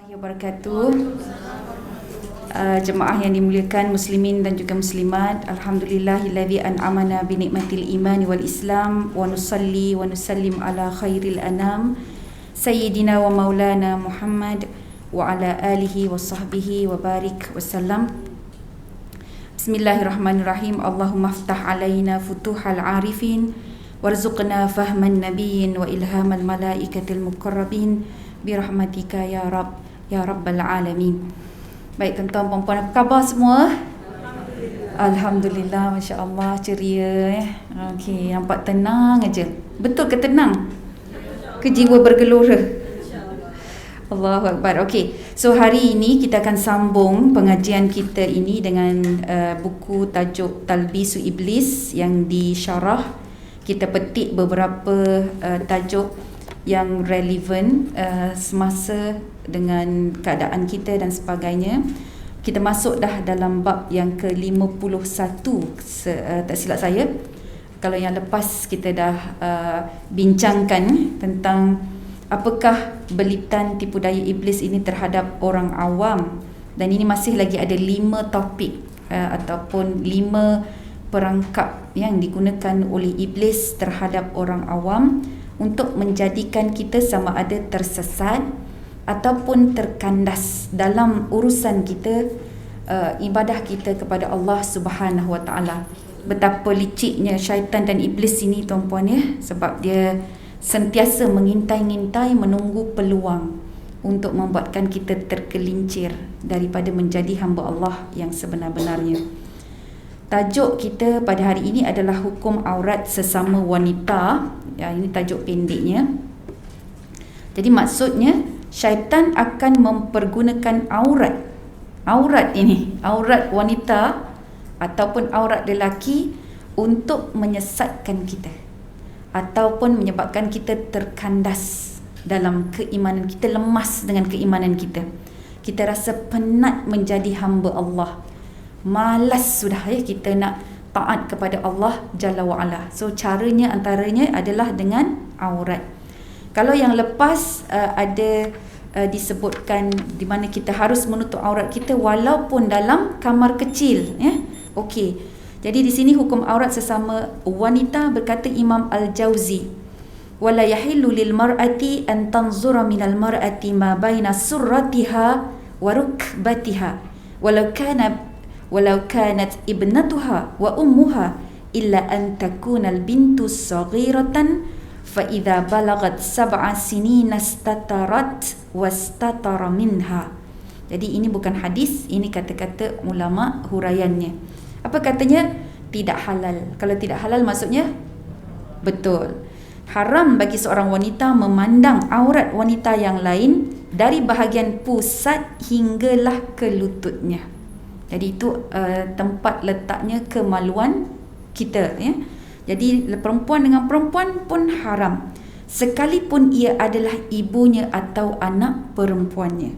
Wabarakatuh. Jemaah yang dimuliakan muslimin dan juga muslimat, alhamdulillahillazi an'amana bi nikmatil iman wal islam wa nusalli wa nusallim ala khairil anam sayyidina wa maulana Muhammad wa ala alihi wa sahbihi wa barik wasallam. Bismillahirrahmanirrahim. Allahumma aftah alaina futuhal arifin warzuqna fahman nabiyyin wa ilhamal malaikatil muqarrabin birahmatika ya Rabb ya Rabbal alamin. Baik tuan-tuan puan-puan, apa khabar semua? Alhamdulillah, masya-Allah, ceria Okey, nampak tenang aja. Betul ke tenang? Ke jiwa bergelora? Allahu Akbar. Okey. So hari ini kita akan sambung pengajian kita ini dengan buku tajuk Talbisu Iblis yang disyarah. Kita petik beberapa tajuk yang relevan semasa dengan keadaan kita dan sebagainya. Kita masuk dah dalam bab yang ke-51 tak silap saya. Kalau yang lepas kita dah bincangkan tentang apakah belitan tipu daya iblis ini terhadap orang awam, dan ini masih lagi ada 5 topik ataupun 5 perangkap yang digunakan oleh iblis terhadap orang awam untuk menjadikan kita sama ada tersesat ataupun terkandas dalam urusan kita, ibadah kita kepada Allah Subhanahu Wa Taala. Betapa liciknya syaitan dan iblis ini tuan-puan ya, sebab dia sentiasa mengintai-ngintai, menunggu peluang untuk membuatkan kita tergelincir daripada menjadi hamba Allah yang sebenar-benarnya. Tajuk kita pada hari ini adalah hukum aurat sesama wanita. Ya, ini tajuk pendeknya. Jadi maksudnya syaitan akan mempergunakan aurat ini, aurat wanita ataupun aurat lelaki untuk menyesatkan kita ataupun menyebabkan kita terkandas dalam keimanan kita, lemas dengan keimanan kita. Kita rasa penat menjadi hamba Allah. Malas sudah ya kita nak taat kepada Allah Jalla wa'ala. So caranya antaranya adalah dengan aurat. Kalau yang lepas ada disebutkan di mana kita harus menutup aurat kita walaupun dalam kamar kecil ya. Okey. Jadi di sini hukum aurat sesama wanita, berkata Imam Al-Jauzi, wala yahillu lil mar'ati an tanzura minal mar'ati ma baina surratiha wa rukbatiha walau kanat ibnatuha wa ummuha illa an takuna al-bintu saghiratan fa idza balagat 7 sinina istatarat wastatara minha. Jadi ini bukan hadis, ini kata-kata ulama huraiannya. Apa katanya? Tidak halal. Kalau tidak halal maksudnya betul. Haram bagi seorang wanita memandang aurat wanita yang lain dari bahagian pusat hinggalah ke lututnya. Jadi itu tempat letaknya kemaluan kita ya. Jadi perempuan dengan perempuan pun haram, sekalipun ia adalah ibunya atau anak perempuannya,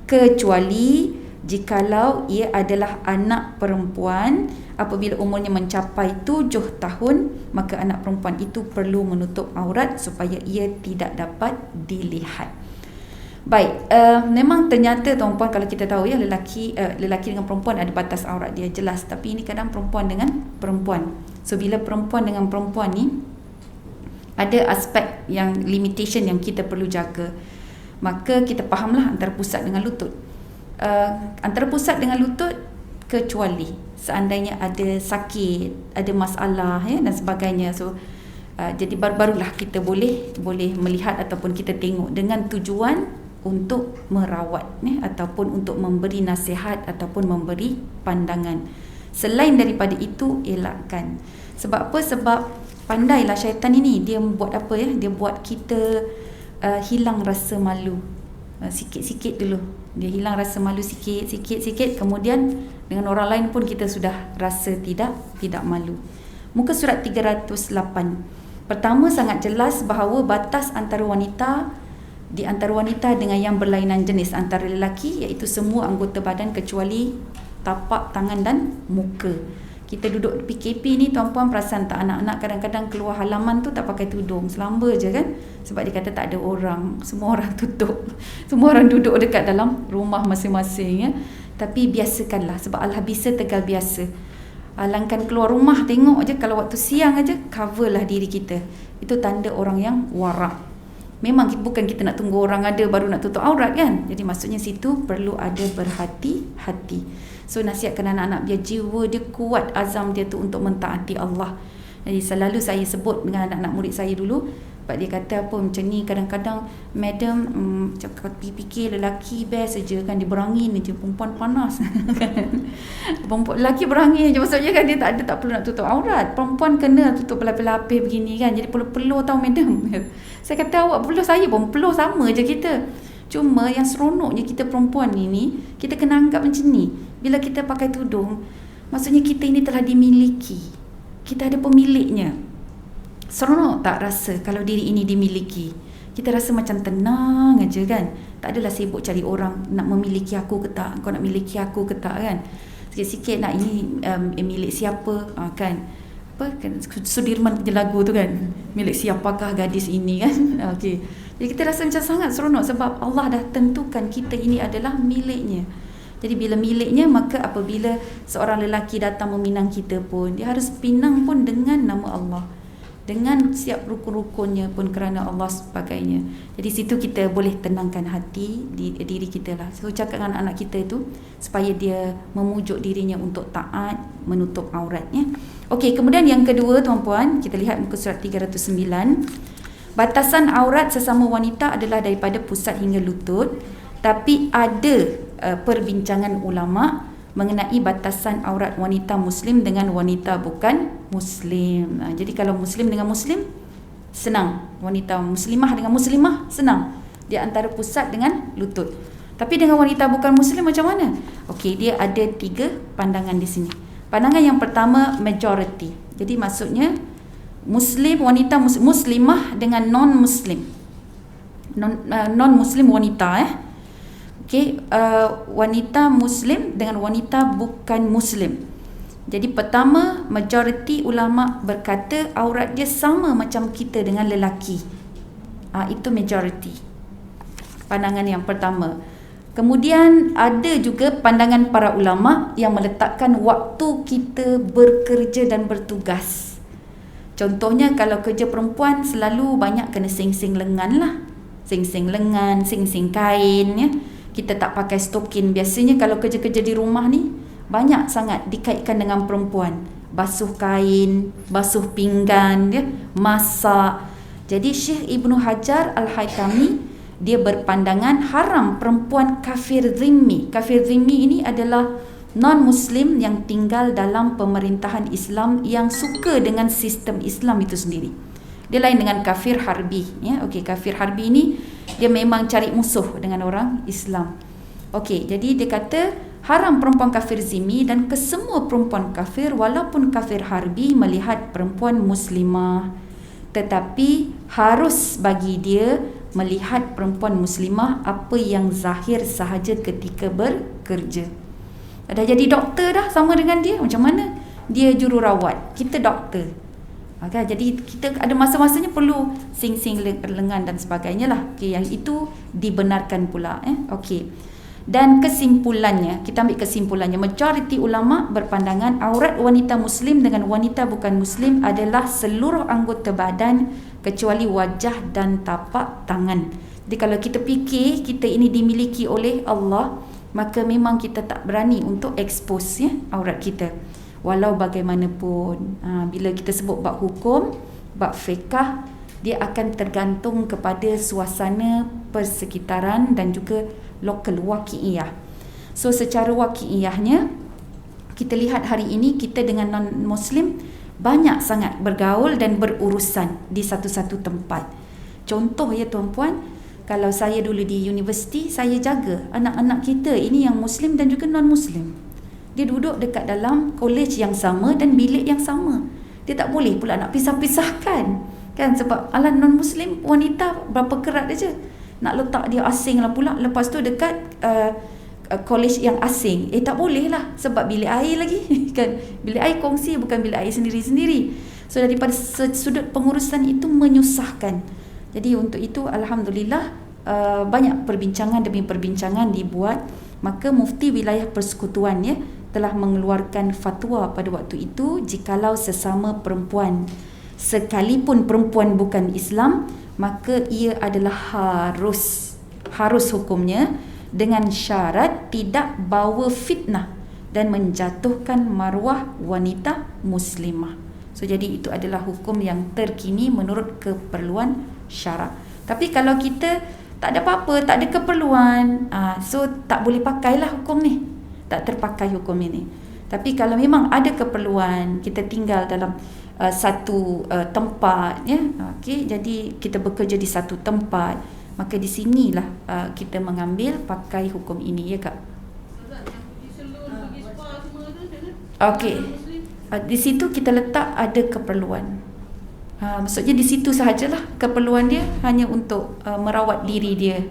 kecuali jikalau ia adalah anak perempuan. Apabila umurnya mencapai 7 tahun, maka anak perempuan itu perlu menutup aurat supaya ia tidak dapat dilihat. Baik, memang ternyata tuan-puan, kalau kita tahu ya, lelaki dengan perempuan ada batas aurat dia jelas, tapi ini kadang perempuan dengan perempuan. So bila perempuan dengan perempuan ni ada aspek yang limitation yang kita perlu jaga, maka kita fahamlah antara pusat dengan lutut. Antara pusat dengan lutut, kecuali seandainya ada sakit, ada masalah ya, dan sebagainya. So jadi baru-barulah kita boleh melihat ataupun kita tengok dengan tujuan untuk merawat ya, ataupun untuk memberi nasihat ataupun memberi pandangan. Selain daripada itu, elakkan. Sebab apa? Sebab pandailah syaitan ini, dia buat apa ya, dia buat kita hilang rasa malu sikit-sikit dulu. Dia hilang rasa malu sikit-sikit, kemudian dengan orang lain pun kita sudah rasa tidak malu. Muka surat 308. Pertama, sangat jelas bahawa batas antara wanita dengan yang berlainan jenis antara lelaki, iaitu semua anggota badan kecuali tapak tangan dan muka. Kita duduk PKP ni tuan-puan perasan tak, anak-anak kadang-kadang keluar halaman tu tak pakai tudung, selamba je kan, sebab dia kata tak ada orang, semua orang tutup, semua orang duduk dekat dalam rumah masing-masing ya. Tapi biasakanlah, sebab Al-Habisah Tegal biasa, alangkan keluar rumah tengok je, kalau waktu siang aja cover lah diri kita, itu tanda orang yang warak. Memang bukan kita nak tunggu orang ada baru nak tutup aurat kan. Jadi maksudnya situ perlu ada berhati-hati. So nasihatkan anak-anak biar jiwa dia kuat, azam dia tu untuk mentaati Allah. Jadi selalu saya sebut dengan anak-anak murid saya dulu, sebab dia kata apa macam ni, kadang-kadang madam cakap fikir lelaki best saja kan, dia berangin je, perempuan panas kan. Perempuan lelaki berangin je, maksudnya kan dia tak perlu nak tutup aurat, perempuan kena tutup pelapis-lapis begini kan, jadi perlu tahu madam. Saya kata awak perlu, saya pun perlu, sama je kita. Cuma yang seronoknya kita perempuan ini, kita kena anggap macam ni. Bila kita pakai tudung, maksudnya kita ini telah dimiliki, kita ada pemiliknya. Seronok tak rasa kalau diri ini dimiliki? Kita rasa macam tenang aja kan. Tak adalah sibuk cari orang nak memiliki aku ke tak, kau nak miliki aku ke tak kan. Sikit-sikit nak ini milik siapa kan. Apa kan, Sudirman punya lagu tu kan, milik siapakah gadis ini kan. Okey. Jadi kita rasa macam sangat seronok sebab Allah dah tentukan kita ini adalah miliknya. Jadi bila miliknya, maka apabila seorang lelaki datang meminang kita pun, dia harus pinang pun dengan nama Allah, dengan siap rukun-rukunnya pun kerana Allah sebagainya. Jadi situ kita boleh tenangkan hati diri kita lah. So cakap dengan anak kita itu supaya dia memujuk dirinya untuk taat, menutup auratnya. Okey, kemudian yang kedua tuan-puan, kita lihat muka surat 309. Batasan aurat sesama wanita adalah daripada pusat hingga lutut, tapi ada perbincangan ulama mengenai batasan aurat wanita muslim dengan wanita bukan muslim. Jadi kalau muslim dengan muslim senang, wanita muslimah dengan muslimah senang, dia antara pusat dengan lutut. Tapi dengan wanita bukan muslim macam mana? Okey, dia ada 3 pandangan di sini. Pandangan yang pertama majority. Jadi maksudnya muslim, wanita muslimah dengan non-muslim, non-muslim wanita Okey, wanita muslim dengan wanita bukan muslim. Jadi pertama, majoriti ulama berkata aurat dia sama macam kita dengan lelaki. Itu majoriti, pandangan yang pertama. Kemudian ada juga pandangan para ulama yang meletakkan waktu kita bekerja dan bertugas. Contohnya kalau kerja perempuan selalu banyak kena sing-sing lengan lah, sing-sing lengan, sing-sing kain ya. Kita tak pakai stokin. Biasanya kalau kerja-kerja di rumah ni banyak sangat dikaitkan dengan perempuan. Basuh kain, basuh pinggan, ya, masak. Jadi Syekh Ibnu Hajar Al-Haytami dia berpandangan haram perempuan kafir zimmi. Kafir zimmi ini adalah non-muslim yang tinggal dalam pemerintahan Islam yang suka dengan sistem Islam itu sendiri. Dia lain dengan kafir harbi ya. Okey, kafir harbi ini dia memang cari musuh dengan orang Islam. Okey, jadi dia kata haram perempuan kafir zimmi dan kesemua perempuan kafir walaupun kafir harbi melihat perempuan muslimah, tetapi harus bagi dia melihat perempuan muslimah apa yang zahir sahaja ketika bekerja. Dah jadi doktor dah sama dengan dia, macam mana? Dia jururawat, kita doktor. Okay, jadi kita ada masa-masanya perlu sing-sing lengan dan sebagainya lah. Okay, yang itu dibenarkan pula. Okay. Dan kesimpulannya, kita ambil kesimpulannya, majoriti ulama berpandangan aurat wanita muslim dengan wanita bukan muslim adalah seluruh anggota badan kecuali wajah dan tapak tangan. Jadi kalau kita fikir kita ini dimiliki oleh Allah, maka memang kita tak berani untuk expose ya, aurat kita. Walau bagaimanapun, bila kita sebut bab hukum, bab fiqh, dia akan tergantung kepada suasana persekitaran dan juga lokal waqi'iyah. So secara waqi'iyahnya, kita lihat hari ini kita dengan non-muslim banyak sangat bergaul dan berurusan di satu-satu tempat. Contoh ya tuan-puan, kalau saya dulu di universiti, saya jaga anak-anak kita ini yang muslim dan juga non-muslim. Dia duduk dekat dalam college yang sama dan bilik yang sama. Dia tak boleh pula nak pisah-pisahkan. Kan sebab ala non-muslim wanita berapa kerat aja. Nak letak dia asing lah pula. Lepas tu dekat college yang asing, tak boleh lah, sebab bilik air lagi kan, bilik air kongsi, bukan bilik air sendiri-sendiri. So daripada sudut pengurusan itu menyusahkan. Jadi untuk itu alhamdulillah banyak perbincangan demi perbincangan dibuat. Maka mufti wilayah persekutuan telah mengeluarkan fatwa pada waktu itu, jikalau sesama perempuan, sekalipun perempuan bukan Islam, maka ia adalah harus hukumnya, dengan syarat tidak bawa fitnah dan menjatuhkan maruah wanita muslimah. So jadi itu adalah hukum yang terkini menurut keperluan syarak. Tapi kalau kita tak ada apa-apa, tak ada keperluan, so tak boleh pakailah hukum ni, tak terpakai hukum ini. Tapi kalau memang ada keperluan, kita tinggal dalam satu tempat, okay, jadi kita bekerja di satu tempat, maka di sinilah kita mengambil pakai hukum ini, ya Kak? Okey. Di situ kita letak ada keperluan. Maksudnya di situ sahajalah keperluan dia, hanya untuk merawat diri dia.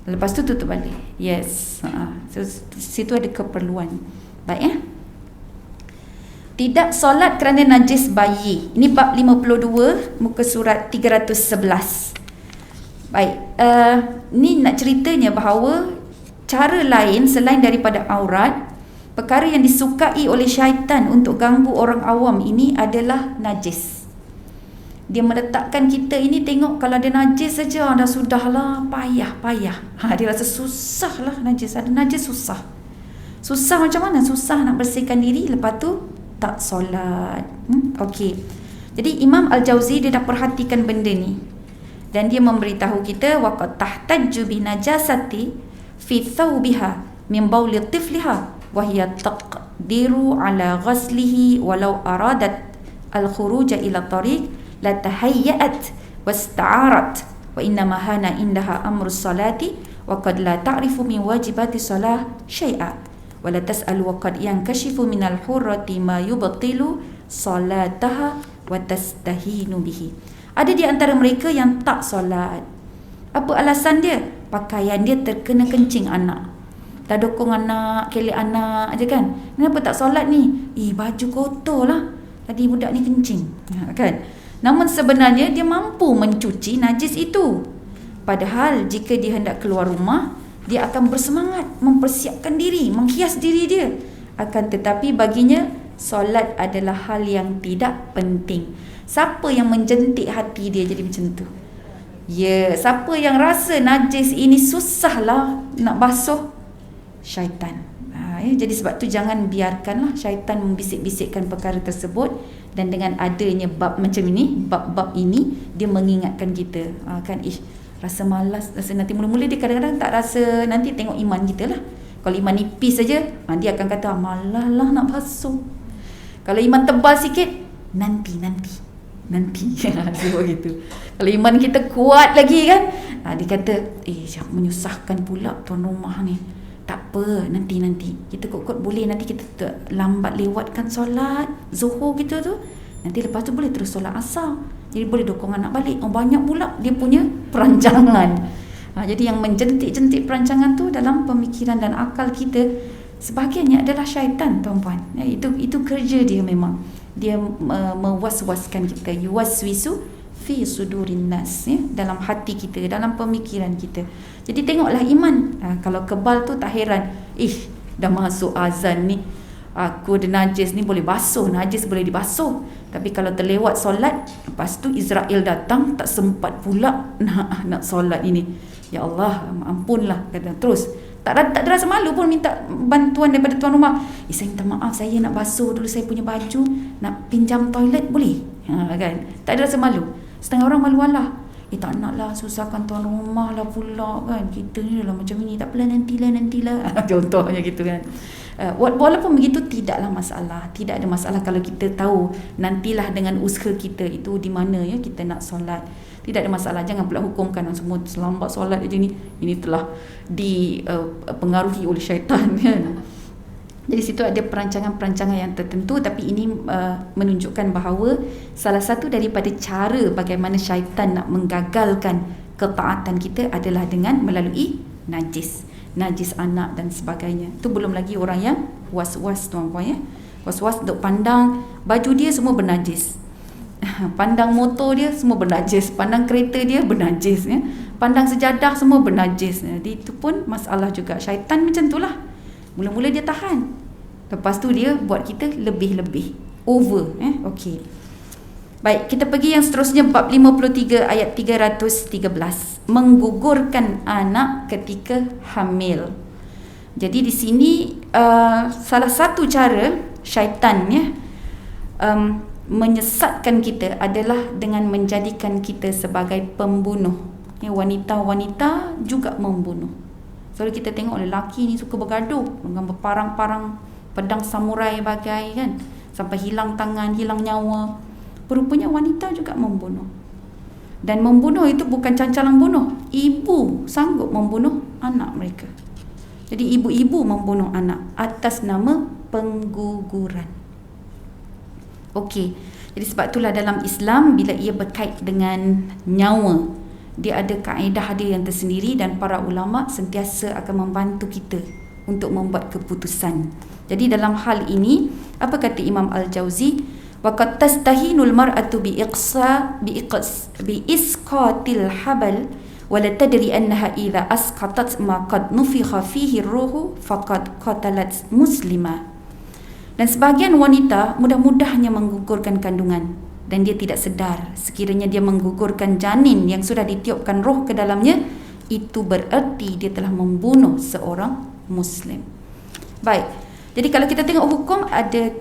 Lepas tu tutup balik. Yes. So, di situ ada keperluan. Baik ya. Tidak solat kerana najis bayi. Ini bab 52, muka surat 311. Baik, ni nak ceritanya bahawa cara lain selain daripada aurat, perkara yang disukai oleh syaitan untuk ganggu orang awam ini adalah najis. Dia meletakkan kita ini, tengok kalau ada najis saja dah sudahlah payah. Dia rasa susahlah najis, ada najis susah. Susah macam mana? Susah nak bersihkan diri, lepas tu tak solat. Okey. Jadi Imam Al-Jauzi dia dah perhatikan benda ni. Dan dia memberitahu kita, waqad tahtajju bi najasati fi thawbiha min bawli tifliha wa hiya taqdiru ala ghaslihi walau aradat al-khuruj ila tariq la tahayyat wasta'arat wa innama hana indaha amru salati wa qad la ta'rifu min wajibati salah syai'a wa la tas'alu wa qad yankashifu min al-hurrati ma yubtilu salataha wa tastahinu bihi. Ada di antara mereka yang tak solat. Apa alasan dia? Pakaian dia terkena kencing anak. Dah dokong anak, kelek anak aja kan. Kenapa tak solat ni? Baju kotor lah, tadi budak ni kencing, kan? Namun sebenarnya dia mampu mencuci najis itu. Padahal jika dia hendak keluar rumah, dia akan bersemangat mempersiapkan diri, menghias diri dia. Akan tetapi baginya, solat adalah hal yang tidak penting. Siapa yang menjentik hati dia jadi macam tu? Ya, siapa yang rasa najis ini susahlah nak basuh? Syaitan. Jadi sebab tu jangan biarkanlah syaitan membisik-bisikkan perkara tersebut. Dan dengan adanya bab macam ini, bab-bab ini, dia mengingatkan kita, kan, rasa malas, rasa nanti mula-mula dia kadang-kadang tak rasa, nanti tengok iman kita lah. Kalau iman nipis saja, dia akan kata malah lah nak basuh. Kalau iman tebal sikit, nanti gitu. Kalau iman kita kuat lagi kan, dia kata jangan menyusahkan pula tuan rumah ni, tak apa, nanti kita kot boleh, nanti kita lambat lewatkan solat Zuhur kita tu, nanti lepas tu boleh terus solat Asar, jadi boleh dokong anak balik. Banyak pula dia punya perancangan. Jadi yang menjentik-jentik perancangan tu dalam pemikiran dan akal kita, sebahagiannya adalah syaitan, tuan-puan. Itu kerja dia memang. Dia mewaswaskan kita, yuwaswisu fi sudurin nas, dalam hati kita, dalam pemikiran kita. Jadi tengoklah iman. Kalau kebal tu tak heran, dah masuk azan ni, aku ada najis ni boleh basuh, najis boleh dibasuh. Tapi kalau terlewat solat, lepas tu Israel datang, tak sempat pula nak solat ini. Ya Allah, ampunlah, kata terus. Tak ada rasa malu pun minta bantuan daripada tuan rumah. Saya minta maaf, saya nak basuh dulu saya punya baju, nak pinjam toilet boleh? Kan? Tak ada rasa malu. Setengah orang malu Allah. Tak nak lah susahkan tuan rumah lah pula kan. Kita ni lah macam ni, tak apalah, nantilah. Contohnya gitu kan. Walaupun begitu tidaklah masalah. Tidak ada masalah kalau kita tahu nantilah dengan usaha kita itu di mana ya kita nak solat. Tidak ada masalah. Jangan pula hukumkan semua selambat solat je ni. Ini telah dipengaruhi oleh syaitan kan. Jadi situ ada perancangan-perancangan yang tertentu, tapi ini menunjukkan bahawa salah satu daripada cara bagaimana syaitan nak menggagalkan ketaatan kita adalah dengan melalui najis. najis anak dan sebagainya. Itu belum lagi orang yang was-was tuan-puan ya. Was-was duk pandang baju dia semua bernajis. Pandang motor dia semua bernajis, pandang kereta dia bernajis ya. Pandang sejadah semua bernajis. Jadi itu pun masalah juga. Syaitan macam itulah. Mula-mula dia tahan. Lepas tu dia buat kita lebih-lebih. Over okey. Baik, kita pergi yang seterusnya, bab 53 ayat 313. Menggugurkan anak ketika hamil. Jadi di sini salah satu cara syaitan menyesatkan kita adalah dengan menjadikan kita sebagai pembunuh. Wanita-wanita juga membunuh. Selalu kita tengok lelaki ni suka bergaduh dengan berparang-parang pedang samurai bagai kan, sampai hilang tangan, hilang nyawa. Rupanya wanita juga membunuh. Dan membunuh itu bukan cancalang bunuh. Ibu sanggup membunuh anak mereka. Jadi ibu-ibu membunuh anak atas nama pengguguran. Okey. Jadi sebab itulah dalam Islam bila ia berkait dengan nyawa, dia ada kaedah dia yang tersendiri dan para ulama sentiasa akan membantu kita untuk membuat keputusan. Jadi dalam hal ini, apa kata Imam Al-Jauzi? وَقَدْ تَسْتَهِينُ الْمَرْأَةُ بِإِسْقَاطِ الْحَبَلِ وَلَا تَدْرِي أَنَّهَا إِذَا أَسْقَطَتْ مَا قَدْ نُفِخَ فِيهِ الرُّوحُ فَقَدْ قَتَلَتْ مُسْلِمًا. Dan sebahagian wanita mudah-mudahnya menggugurkan kandungan dan dia tidak sedar. Sekiranya dia menggugurkan janin yang sudah ditiupkan roh ke dalamnya, itu bererti dia telah membunuh seorang Muslim. Baik. Jadi kalau kita tengok hukum ada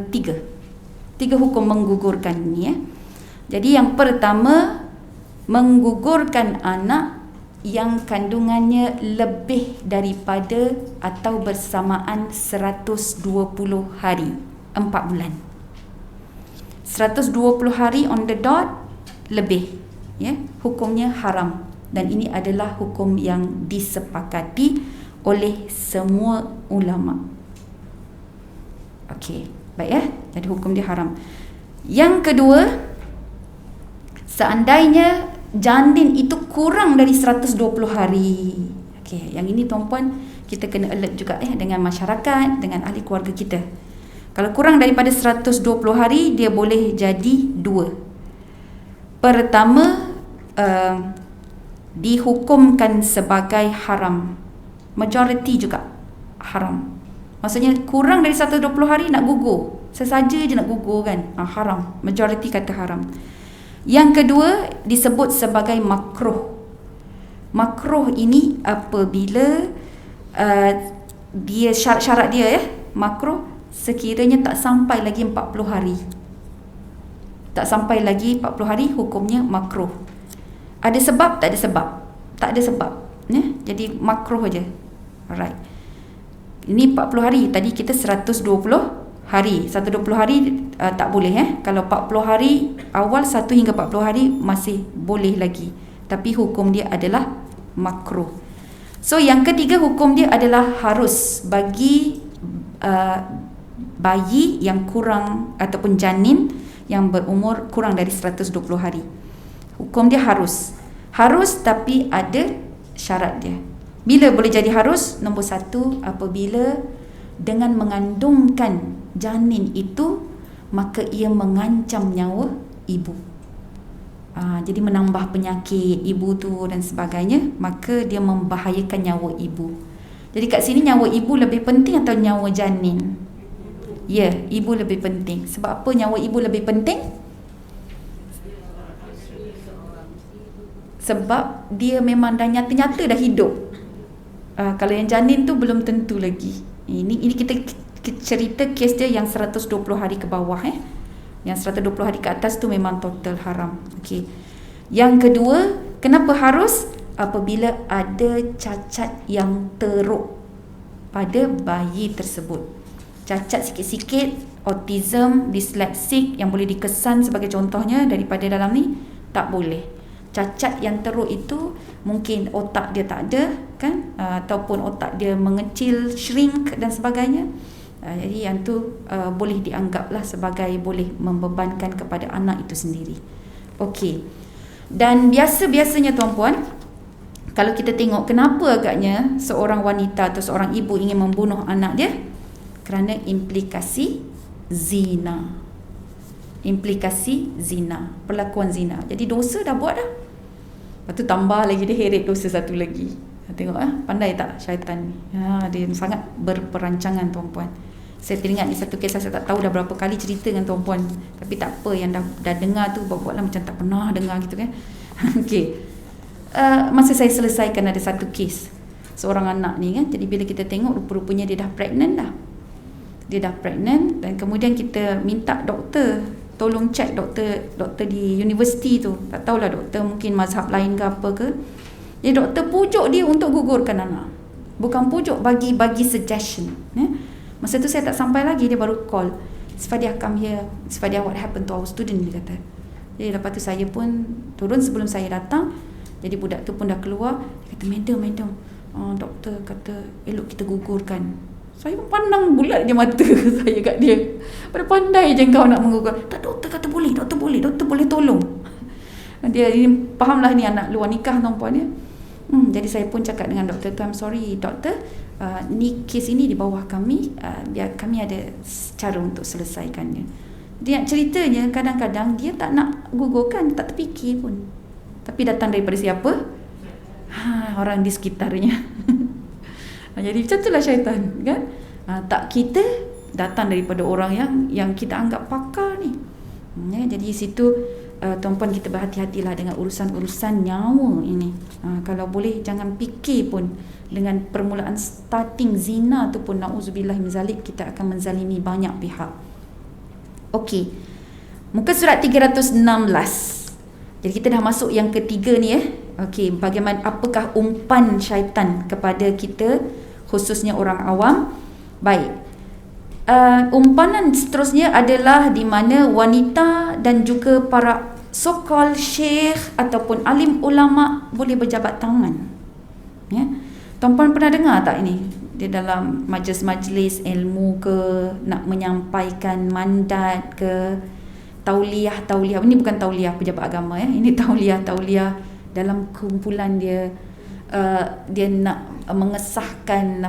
tiga hukum menggugurkan ni ya. Jadi yang pertama, menggugurkan anak yang kandungannya lebih daripada atau bersamaan 120 hari, 4 bulan. 120 hari on the dot lebih ya, hukumnya haram dan ini adalah hukum yang disepakati oleh semua ulama. Okey, baik ya. Jadi hukum dia haram. Yang kedua, seandainya janin itu kurang dari 120 hari. Okey, yang ini tuan-puan kita kena alert juga dengan masyarakat, dengan ahli keluarga kita. Kalau kurang daripada 120 hari, dia boleh jadi dua. Pertama, dihukumkan sebagai haram. Majoriti juga haram. Maksudnya kurang dari 120 hari nak gugur, sesaja je nak gugur kan, haram. Majoriti kata haram. Yang kedua disebut sebagai makruh. Makruh ini apabila dia syarat-syarat dia makruh sekiranya tak sampai lagi 40 hari. Tak sampai lagi 40 hari hukumnya makruh. Ada sebab? Tak ada sebab. Tak ada sebab ya? Jadi makruh aja. Alright. Ini 40 hari, tadi kita 120 hari. 120 hari tak boleh Kalau 40 hari awal 1 hingga 40 hari masih boleh lagi. Tapi hukum dia adalah makruh. So yang ketiga hukum dia adalah harus bagi bayi yang kurang ataupun janin yang berumur kurang dari 120 hari. Hukum dia harus. Harus tapi ada syarat dia. Bila boleh jadi harus? Nombor 1, apabila dengan mengandungkan janin itu, maka ia mengancam nyawa ibu. Jadi menambah penyakit ibu tu dan sebagainya, maka dia membahayakan nyawa ibu. Jadi kat sini nyawa ibu lebih penting atau nyawa janin? Ya, ibu lebih penting. Sebab apa nyawa ibu lebih penting? Sebab dia memang dah nyata-nyata dah hidup. Kalau yang janin tu belum tentu lagi. Ini kita cerita kes dia yang 120 hari ke bawah Yang 120 hari ke atas tu memang total haram. Okey. Yang kedua, kenapa harus? Apabila ada cacat yang teruk pada bayi tersebut. Cacat sikit-sikit, autism, dyslexik yang boleh dikesan sebagai contohnya daripada dalam ni, tak boleh. Cacat yang teruk itu mungkin otak dia tak ada kan, ataupun otak dia mengecil, shrink dan sebagainya. Jadi yang tu boleh dianggaplah sebagai boleh membebankan kepada anak itu sendiri. Okey. Dan biasanya tuan-puan, Kalau kita tengok kenapa agaknya seorang wanita atau seorang ibu ingin membunuh anak dia, kerana implikasi zina. Implikasi zina, perlakuan zina. Jadi dosa dah buat dah. Lepas tu tambah lagi dia heret dosa satu lagi. Tengok pandai tak syaitan ni. Dia sangat berperancangan tuan-puan. Saya teringat di satu kisah, saya tak tahu dah berapa kali cerita dengan tuan-puan, tapi tak apa, yang dah dengar tu buat-buatlah macam tak pernah dengar gitu kan. Okey. Masa saya selesaikan ada satu kes seorang anak ni kan. Jadi bila kita tengok rupa-rupanya dia dah pregnant dah. Dia dah pregnant dan kemudian kita minta doktor tolong cek doktor di universiti tu. Tak tahulah doktor mungkin mazhab lain ke apa ke. Jadi doktor pujuk dia untuk gugurkan anak. Bukan pujuk, bagi suggestion. Masa tu saya tak sampai lagi, dia baru call. Sifadiah come here. Sifadiah, what happened to our student, dia kata. Jadi lepas tu saya pun turun sebelum saya datang. Jadi budak tu pun dah keluar. Dia kata, madam, doktor kata elok kita gugurkan. Saya pun pandang bulat je mata saya kat dia. Pada pandai je kau nak mengukur. Tak, doktor kata boleh, doktor boleh tolong. Dia ini fahamlah ni anak luar nikah tuan-puan ya. Jadi saya pun cakap dengan doktor tu, I'm sorry doktor, ni kes ini di bawah kami, biar kami ada cara untuk selesaikannya. Dia ceritanya kadang-kadang dia tak nak gugurkan, tak terfikir pun. Tapi datang daripada siapa? Orang di sekitarnya. Jadi macam itulah syaitan kan. Tak, kita datang daripada orang yang kita anggap pakar ni. Jadi situ tuan-puan kita berhati-hatilah dengan urusan-urusan nyawa ini. Kalau boleh jangan fikir pun dengan permulaan starting zina tu pun, na'udzubillah min zalik, kita akan menzalimi banyak pihak. Okey. Muka surat 316. Jadi kita dah masuk yang ketiga ni Okey, bagaimana, apakah umpan syaitan kepada kita khususnya orang awam? Baik. Umpanan seterusnya adalah di mana wanita dan juga para so-called syekh ataupun alim ulama boleh berjabat tangan. Ya. Tuan-puan pernah dengar tak ini? Dia dalam majlis-majlis ilmu ke, nak menyampaikan mandat ke, tauliah. Ini bukan tauliah pejabat agama Ini tauliah dalam kumpulan dia. Dia nak mengesahkan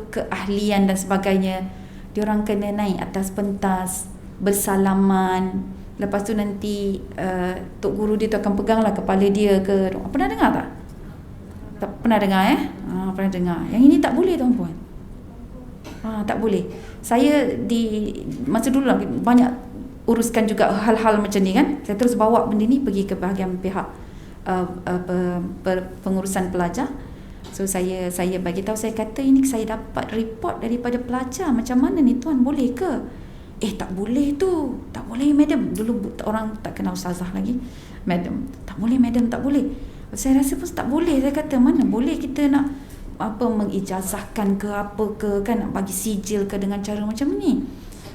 keahlian dan sebagainya. Dia orang kena naik atas pentas, bersalaman. Lepas tu nanti tok guru dia tu akan peganglah kepala dia ke. Pernah dengar tak? Tak pernah dengar pernah dengar. Yang ini tak boleh tuan-puan. Tak boleh. Saya di masa dulu banyak uruskan juga hal-hal macam ni kan. Saya terus bawa benda ni pergi ke bahagian pihak pengurusan pelajar. So saya bagi tahu, saya kata ini saya dapat report daripada pelajar, macam mana ni tuan, boleh ke? Tak boleh tu. Tak boleh madam. Dulu orang tak kenal ustazah lagi. Madam, tak boleh madam, tak boleh. Saya rasa pun tak boleh. Saya kata mana boleh kita nak mengijazahkan ke apa ke kan, nak bagi sijil ke dengan cara macam ni.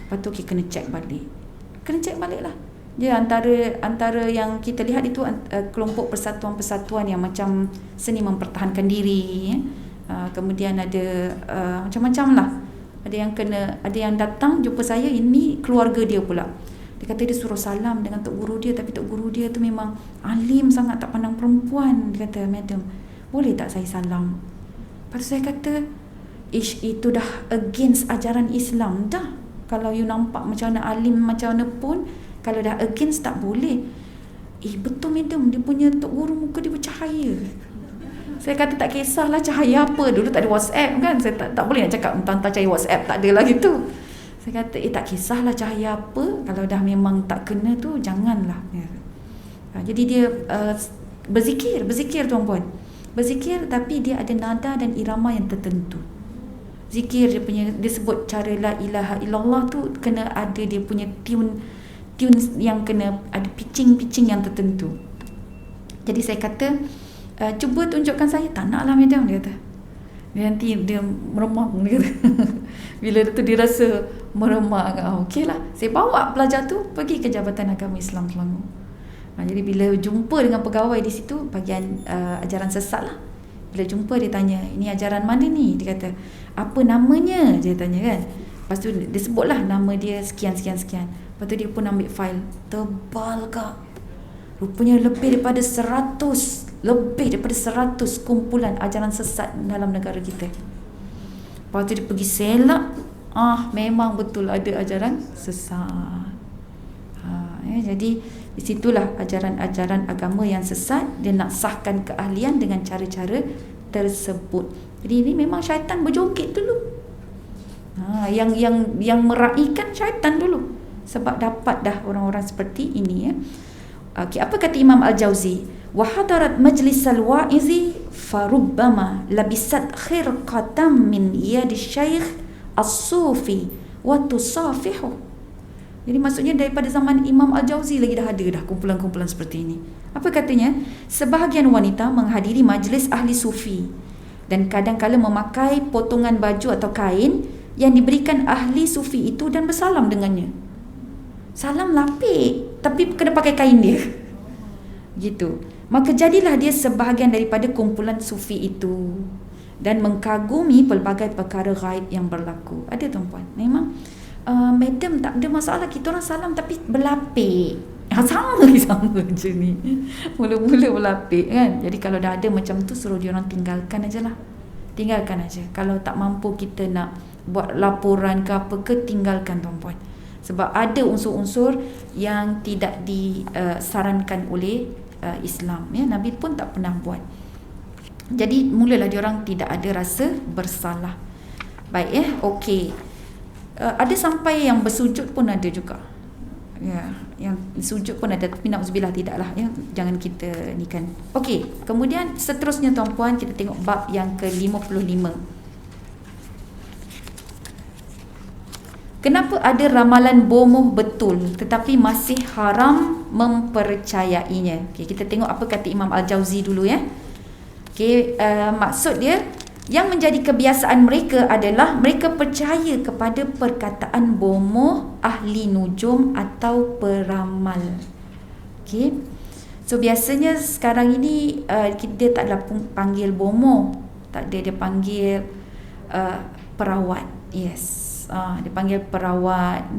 Lepas tu kita kena check balik lah. Dia antara yang kita lihat itu kelompok persatuan-persatuan yang macam seni mempertahankan diri. Kemudian ada macam-macam lah. Ada yang datang jumpa saya, ini keluarga dia pula. Dia kata dia suruh salam dengan tok guru dia, tapi tok guru dia tu memang alim sangat, tak pandang perempuan. Dia kata, madam, boleh tak saya salam? Lepas tu saya kata, itu dah against ajaran Islam dah. Kalau you nampak macam mana alim macam mana pun, kalau dah against tak boleh. Betul madam, dia punya tok guru muka dia bercahaya. Saya kata tak kisahlah cahaya apa. Dulu tak ada WhatsApp kan. Saya tak boleh nak cakap entah cahaya WhatsApp, tak ada lah gitu. Saya kata tak kisahlah cahaya apa. Kalau dah memang tak kena tu, janganlah. Jadi dia berzikir tuan-puan. Berzikir tapi dia ada nada dan irama yang tertentu. Zikir dia sebut cara la ilaha illallah tu kena ada dia punya tune yang kena ada pitching yang tertentu. Jadi saya kata, cuba tunjukkan saya. Tak naklah madam, dia kata. Nanti dia meremang, dia kata. Bila tu dia rasa meremang. Okeylah, saya bawa pelajar tu pergi ke Jabatan Agama Islam Selangor. Jadi bila jumpa dengan pegawai di situ bahagian ajaran sesat lah. Bila jumpa dia tanya, ini ajaran mana ni? Dia kata, apa namanya? Dia tanya kan. Lepas tu dia sebutlah nama dia sekian. Lepas tu dia pun ambil fail. Tebal kak. Rupanya lebih daripada 100 kumpulan ajaran sesat dalam negara kita. Lepas tu dia pergi selak, memang betul ada ajaran sesat. Jadi di situlah ajaran-ajaran agama yang sesat, dia nak sahkan keahlian dengan cara-cara tersebut. Jadi ini memang syaitan berjoget dulu. Yang meraihkan syaitan dulu, sebab dapat dah orang-orang seperti ini, ya. Okey, apa kata Imam Al-Jauzi? Wa hadarat majlisal wa'izi farubbama labisat khirqatan min yadi syaikh as-sufi wa tusafihu. Jadi maksudnya daripada zaman Imam Al-Jauzi lagi dah ada dah kumpulan-kumpulan seperti ini. Apa katanya? Sebahagian wanita menghadiri majlis ahli sufi dan kadang-kala memakai potongan baju atau kain yang diberikan ahli sufi itu dan bersalam dengannya. Salam lapik, tapi kena pakai kain dia. Gitu. Maka jadilah dia sebahagian daripada kumpulan sufi itu dan mengkagumi pelbagai perkara gaib yang berlaku. Ada tuan-puan? Memang madam tak ada masalah, kita orang salam tapi berlapik. Sama je ni. Mula-mula berlapik kan. Jadi kalau dah ada macam tu, suruh dia orang tinggalkan aja. Kalau tak mampu kita nak buat laporan ke apa ke, tinggalkan tuan-puan. Sebab ada unsur-unsur yang tidak disarankan oleh Islam, ya. Nabi pun tak pernah buat. Jadi mulalah diorang tidak ada rasa bersalah. Baik, ya. Okey. Ada sampai yang bersujud pun ada juga. Ya, yang sujud pun ada, tapi na'udzubillah tidaklah, ya. Jangan kita ni kan. Okey, kemudian seterusnya tuan-puan, kita tengok bab yang ke-55. Kenapa ada ramalan bomoh betul tetapi masih haram mempercayainya? Okey, kita tengok apa kata Imam Al-Jauzi dulu, ya. Okey, maksud dia, yang menjadi kebiasaan mereka adalah mereka percaya kepada perkataan bomoh ahli nujum atau peramal. Okey. So biasanya sekarang ini dia tak ada panggil bomoh, tak ada, dia panggil perawat. Yes. Dia panggil perawat.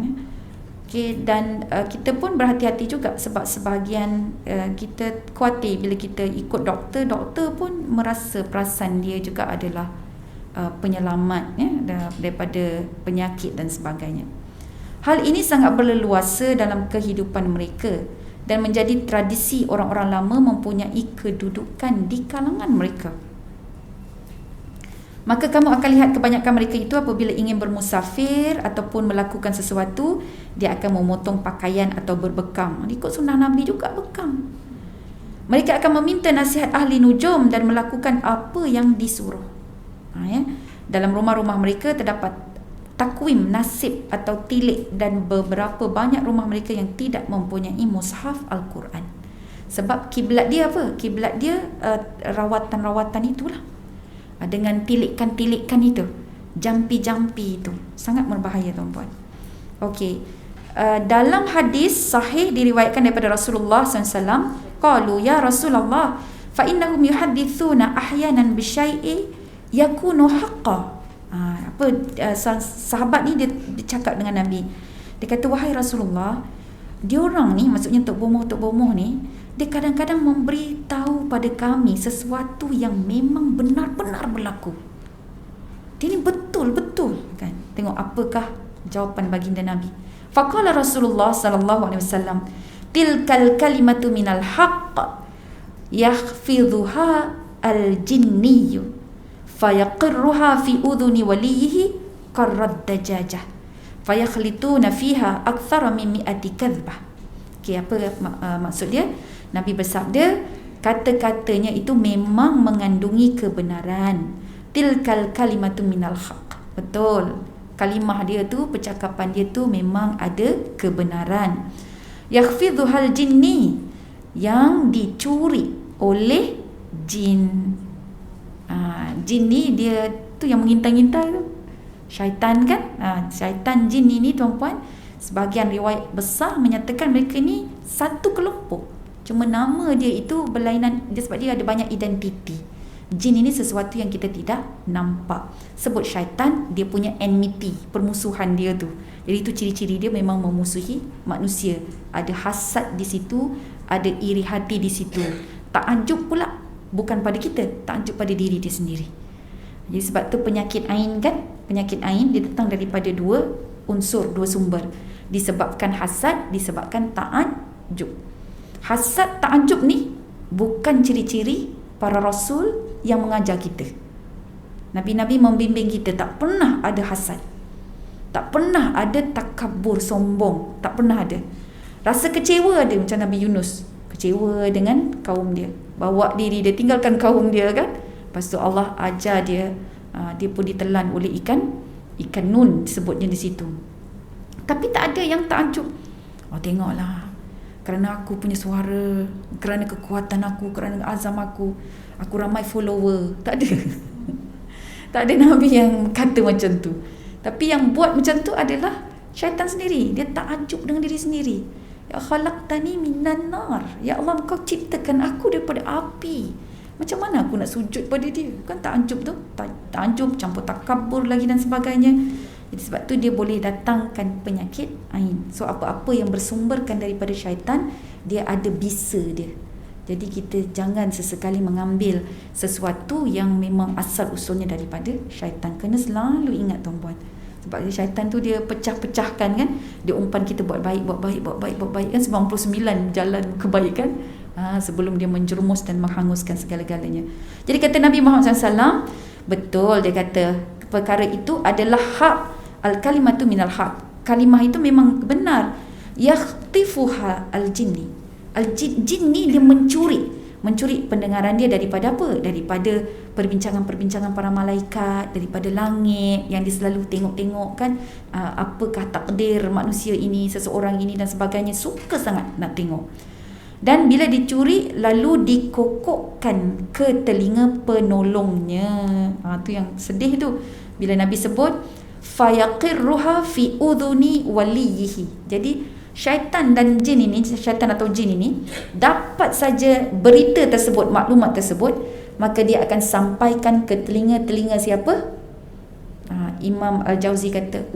Okay, dan kita pun berhati-hati juga sebab sebahagian kita khawatir bila kita ikut doktor pun merasa perasan dia juga adalah penyelamat, ya, daripada penyakit dan sebagainya. Hal ini sangat berleluasa dalam kehidupan mereka dan menjadi tradisi orang-orang lama mempunyai kedudukan di kalangan mereka. Maka kamu akan lihat kebanyakan mereka itu apabila ingin bermusafir ataupun melakukan sesuatu, dia akan memotong pakaian atau berbekam. Ikut sunnah Nabi juga bekam. Mereka akan meminta nasihat ahli nujum dan melakukan apa yang disuruh. Ya. Dalam rumah-rumah mereka terdapat takwim nasib atau tilik, dan beberapa banyak rumah mereka yang tidak mempunyai mushaf Al-Quran. Sebab kiblat dia apa? Kiblat dia rawatan-rawatan itulah. Dengan tilikan-tilikan itu, jampi-jampi itu, sangat berbahaya tuan-puan. Okey, dalam hadis sahih diriwayatkan daripada Rasulullah SAW, qalu ya Rasulullah fa innahum yuhaddithuna ahyanan bi syai'i yakunu haqqan. Sahabat ni dia cakap dengan Nabi, dia kata, wahai Rasulullah, diorang ni, maksudnya Tok Bomoh ni, dia kadang-kadang memberitahu pada kami sesuatu yang memang benar-benar berlaku. Dia ni betul-betul kan. Tengok apakah jawapan baginda Nabi. Faqala Rasulullah sallallahu alaihi wasallam, tilkal kalimatu minal haqq yakhfidhuha al-jinniyyu fayaqirruha fi udhuni walihi qarrad dajajah fayakhlituna fiha akthara min mi'ati kadhbah. Okey, apa maksud dia? Nabi bersabda, kata-katanya itu memang mengandungi kebenaran. Tilkal kalimatu minal haq. Betul. Kalimah dia tu, percakapan dia tu memang ada kebenaran. Yakhfidhuhal jinni, yang dicuri oleh jin. Jin ni dia tu yang mengintai-ngintai tu. Syaitan kan? Syaitan jin ni tuan-puan, sebahagian riwayat besar menyatakan mereka ni satu kelompok. Cuma nama dia itu berlainan, sebab dia ada banyak identiti. Jin ini sesuatu yang kita tidak nampak. Sebut syaitan, dia punya enmity, permusuhan dia tu. Jadi itu ciri-ciri dia memang memusuhi manusia. Ada hasad di situ, ada iri hati di situ. Takjub pula bukan pada kita, takjub pada diri dia sendiri. Jadi sebab tu penyakit ain kan, penyakit ain dia datang daripada dua unsur, dua sumber. Disebabkan hasad, disebabkan takjub. Hasad, takjub ni bukan ciri-ciri para rasul yang mengajar kita. Nabi-nabi membimbing kita, tak pernah ada hasad, tak pernah ada takabur, sombong, tak pernah ada. Rasa kecewa ada, macam Nabi Yunus, kecewa dengan kaum dia, bawa diri dia, tinggalkan kaum dia kan. Lepas tu Allah ajar dia, dia pun ditelan oleh ikan nun sebutnya di situ. Tapi tak ada yang takjub. Tengoklah, kerana aku punya suara, kerana kekuatan aku, kerana azam aku ramai follower. Tak ada. Tak ada Nabi yang kata macam tu. Tapi yang buat macam tu adalah syaitan sendiri. Dia takjub dengan diri sendiri. Ya khalaqtani minan nar. Ya Allah, kau ciptakan aku daripada api. Macam mana aku nak sujud pada dia? Kan takjub tu. Takjub, campur takabur lagi dan sebagainya. Jadi sebab tu dia boleh datangkan penyakit ain. So apa-apa yang bersumberkan daripada syaitan, dia ada bisa dia. Jadi kita jangan sesekali mengambil sesuatu yang memang asal usulnya daripada syaitan. Kena selalu ingat tuan-puan. Sebab syaitan tu dia pecah-pecahkan kan. Dia umpan kita buat baik kan, 99 jalan kebaikan sebelum dia menjerumus dan menghanguskan segala-galanya. Jadi kata Nabi Muhammad SAW, betul dia kata perkara itu adalah hak. Al-kalimatu minal haq. Kalimah itu memang benar. Yakhtifuha al-jinni. Al-jin ni dia mencuri pendengaran dia daripada apa? Daripada perbincangan-perbincangan para malaikat, daripada langit yang dia selalu tengok-tengok kan, apakah takdir manusia ini, seseorang ini dan sebagainya. Suka sangat nak tengok. Dan bila dicuri, lalu dikokokkan ke telinga penolongnya. Tu yang sedih tu. Bila Nabi sebut fayaqirruha fi udhuni waliyihi. Jadi syaitan dan jin ini, syaitan atau jin ini dapat saja berita tersebut, maklumat tersebut, maka dia akan sampaikan ke telinga-telinga siapa? Imam Al-Jauzi kata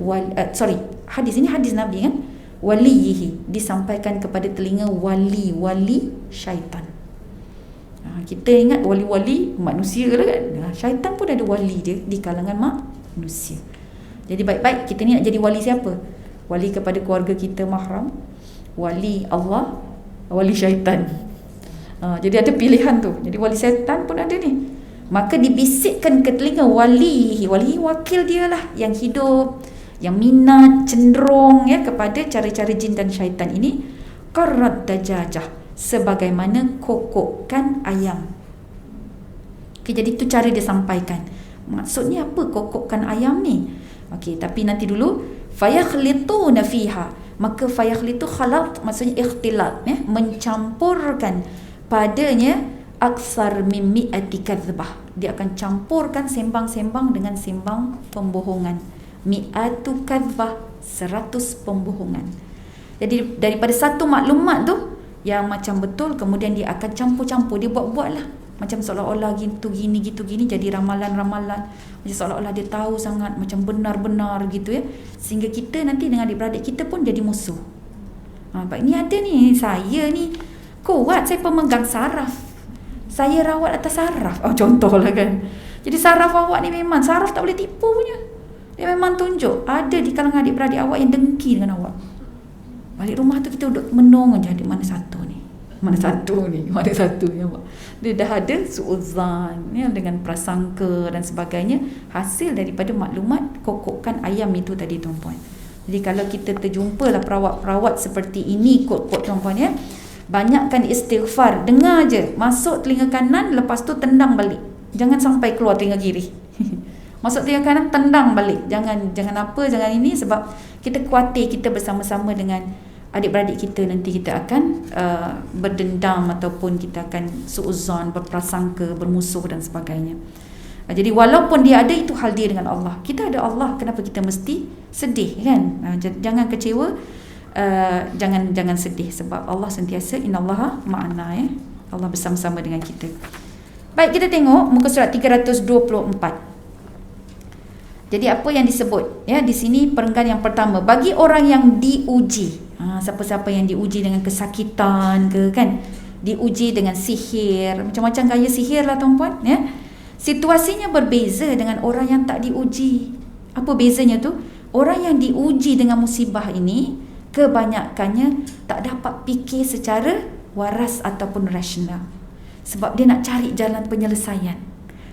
hadis ini hadis Nabi kan, waliyihi, disampaikan kepada telinga wali syaitan. Kita ingat wali-wali manusia lah kan, syaitan pun ada wali dia di kalangan manusia. Jadi baik-baik kita ni nak jadi wali siapa? Wali kepada keluarga kita mahram, wali Allah, wali syaitan. Jadi ada pilihan tu. Jadi wali syaitan pun ada ni. Maka dibisikkan ke telinga wali wakil dia lah, yang hidup, yang minat, cenderung ya kepada cara-cara jin dan syaitan ini. Qarrat dajajah, sebagaimana kokokkan ayam. Jadi tu cara dia sampaikan. Maksudnya apa kokokkan ayam ni? Tapi nanti dulu. Fayakhlituna fiha, maka fayakhlitu khalat maksudnya ikhtilat ya, mencampurkan padanya aksar min mi'ati kadzbah. Dia akan campurkan sembang-sembang dengan sembang pembohongan. Mi'atu kadzbah, 100 pembohongan. Jadi daripada satu maklumat tu yang macam betul, kemudian dia akan campur-campur, dia buat-buat lah, macam seolah-olah gitu gini jadi ramalan-ramalan, macam seolah-olah dia tahu sangat, macam benar-benar gitu ya, sehingga kita nanti dengan adik-beradik kita pun jadi musuh. Ini ada ni, saya ni kuat, saya pemegang saraf, saya rawat atas saraf, contohlah kan. Jadi saraf awak ni memang saraf tak boleh tipu punya, dia memang tunjuk. Ada di kalangan adik-beradik awak yang dengki dengan awak. Balik rumah tu kita duduk menong aja, mana satu ni ya, dia dah ada suuzan ya, dengan prasangka dan sebagainya, hasil daripada maklumat kokokkan ayam itu tadi tuan-puan. Jadi kalau kita terjumpalah perawat-perawat seperti ini, kot-kot tuan-puan ya, banyakkan istighfar, dengar je, masuk telinga kanan, lepas tu tendang balik, jangan sampai keluar telinga kiri. Masuk telinga kanan, tendang balik, jangan ini, sebab kita khawatir kita bersama-sama dengan adik-beradik kita nanti kita akan berdendam ataupun kita akan suuzon, berprasangka, bermusuh dan sebagainya. Jadi walaupun dia ada, itu hal dia dengan Allah. Kita ada Allah, kenapa kita mesti sedih kan? Jangan kecewa, jangan sedih, sebab Allah sentiasa innallaha ma'ana ya. Allah bersama-sama dengan kita. Baik, kita tengok muka surat 324. Jadi apa yang disebut ya di sini, perenggan yang pertama, bagi orang yang diuji. Siapa-siapa yang diuji dengan kesakitan ke kan, diuji dengan sihir, macam-macam gaya sihir lah tuan-puan ya. Situasinya berbeza dengan orang yang tak diuji. Apa bezanya tu? Orang yang diuji dengan musibah ini kebanyakannya tak dapat fikir secara waras ataupun rasional. Sebab dia nak cari jalan penyelesaian.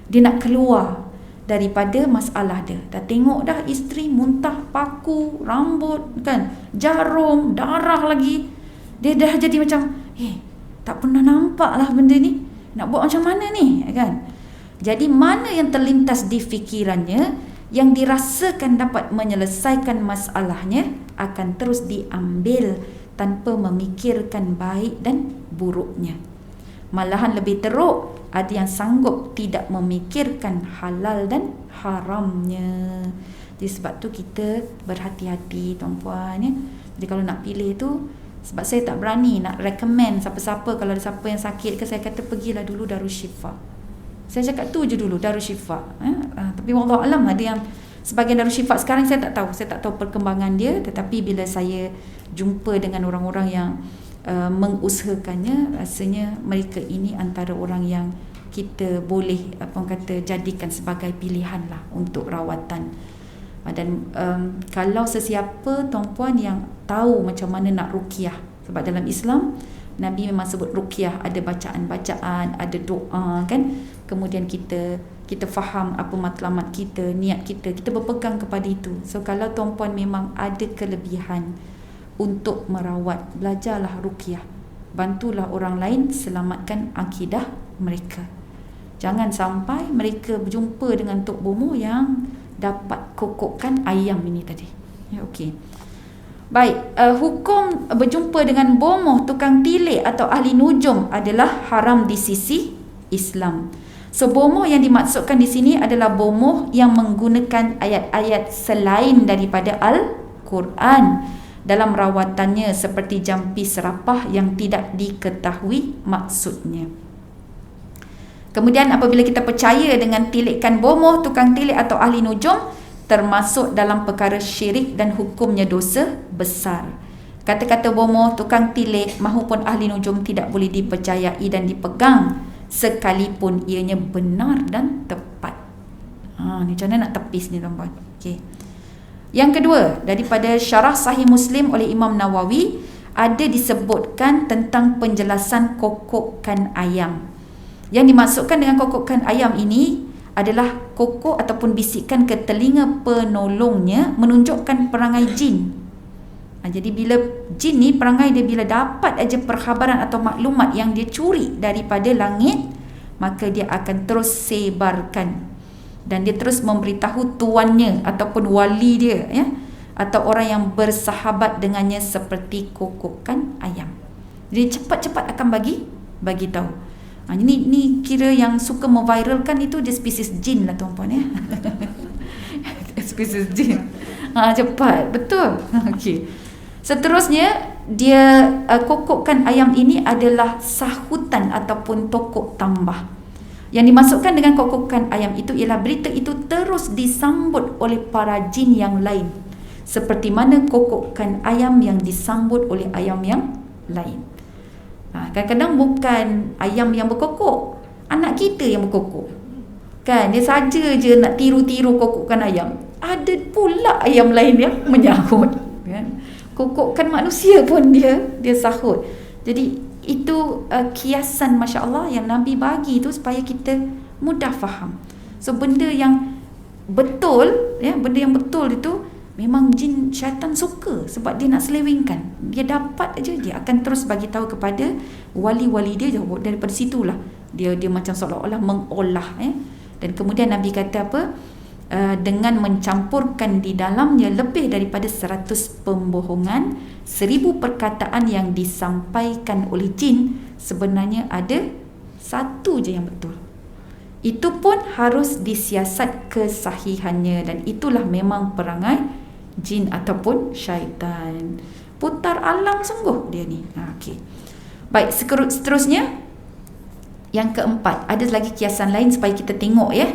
Dia nak keluar daripada masalah dia. Dah tengok dah isteri muntah paku, rambut kan, jarum, darah lagi. Dia dah jadi macam, tak pernah nampak lah benda ni. Nak buat macam mana ni kan? Jadi mana yang terlintas di fikirannya, yang dirasakan dapat menyelesaikan masalahnya, akan terus diambil tanpa memikirkan baik dan buruknya. Malahan lebih teruk, ada yang sanggup tidak memikirkan halal dan haramnya. Jadi sebab tu kita berhati-hati tuan-puan ya. Jadi kalau nak pilih tu, sebab saya tak berani nak recommend siapa-siapa, kalau ada siapa yang sakit ke, saya kata pergilah dulu Darusshifa. Saya cakap tu je dulu, Darusshifa. Tapi wallahualam ada yang sebagian Darusshifa sekarang saya tak tahu perkembangan dia. Tetapi bila saya jumpa dengan orang-orang yang mengusahakannya, rasanya mereka ini antara orang yang kita boleh jadikan sebagai pilihan lah untuk rawatan. Dan kalau sesiapa tuan-puan yang tahu macam mana nak ruqyah, sebab dalam Islam Nabi memang sebut ruqyah, ada bacaan-bacaan, ada doa kan. Kemudian kita faham apa matlamat kita, niat kita berpegang kepada itu. So kalau tuan-puan memang ada kelebihan untuk merawat, belajarlah ruqyah. Bantulah orang lain selamatkan akidah mereka. Jangan sampai mereka berjumpa dengan Tok Bomo yang dapat kokokkan ayam ini tadi. Ya, okey. Baik, hukum berjumpa dengan bomoh, tukang tilik atau ahli nujum adalah haram di sisi Islam. So bomoh yang dimaksudkan di sini adalah bomoh yang menggunakan ayat-ayat selain daripada Al-Quran dalam rawatannya, seperti jampi serapah yang tidak diketahui maksudnya. Kemudian apabila kita percaya dengan tilikan bomoh, tukang tilik atau ahli nujum, termasuk dalam perkara syirik dan hukumnya dosa besar. Kata-kata bomoh, tukang tilik mahupun ahli nujum tidak boleh dipercayai dan dipegang sekalipun ianya benar dan tepat. Ni macam mana nak tepis ni tuan-tuan. Okey. Yang kedua, daripada Syarah Sahih Muslim oleh Imam Nawawi, ada disebutkan tentang penjelasan kokokkan ayam. Yang dimaksudkan dengan kokokkan ayam ini adalah kokok ataupun bisikan ke telinga penolongnya menunjukkan perangai jin. Jadi bila jin ni, perangai dia bila dapat aja perkhabaran atau maklumat yang dia curi daripada langit, maka dia akan terus sebarkan dan dia terus memberitahu tuannya ataupun wali dia ya, atau orang yang bersahabat dengannya seperti kokokkan ayam. Jadi cepat-cepat akan bagi tahu. Ni kira yang suka memviralkan itu dia spesies jin lah tuan-puan ya. Spesies jin. Cepat, betul. Okey. Seterusnya, dia kokokkan ayam ini adalah sahutan ataupun tokok tambah. Yang dimasukkan dengan kokokkan ayam itu ialah berita itu terus disambut oleh para jin yang lain, seperti mana kokokkan ayam yang disambut oleh ayam yang lain. Kadang-kadang bukan ayam yang berkokok, anak kita yang berkokok kan. Dia saja je nak tiru-tiru kokokkan ayam, ada pula ayam lain yang menyahut kan. Kokokkan manusia pun dia sahut. Jadi itu kiasan Masya Allah yang Nabi bagi tu supaya kita mudah faham. So benda yang betul ya, benda yang betul itu memang jin syaitan suka, sebab dia nak selewengkan. Dia dapat aja, dia akan terus bagi tahu kepada wali-wali dia. Daripada situlah dia macam seolah-olah mengolah ya. Dan kemudian Nabi kata apa? Dengan mencampurkan di dalamnya lebih daripada 100 pembohongan, 1000 perkataan yang disampaikan oleh jin, sebenarnya ada satu je yang betul. Itu pun harus disiasat kesahihannya, dan itulah memang perangai jin ataupun syaitan. Putar alam sungguh dia ni. Okey. Baik, seterusnya yang keempat, ada lagi kiasan lain supaya kita tengok ya,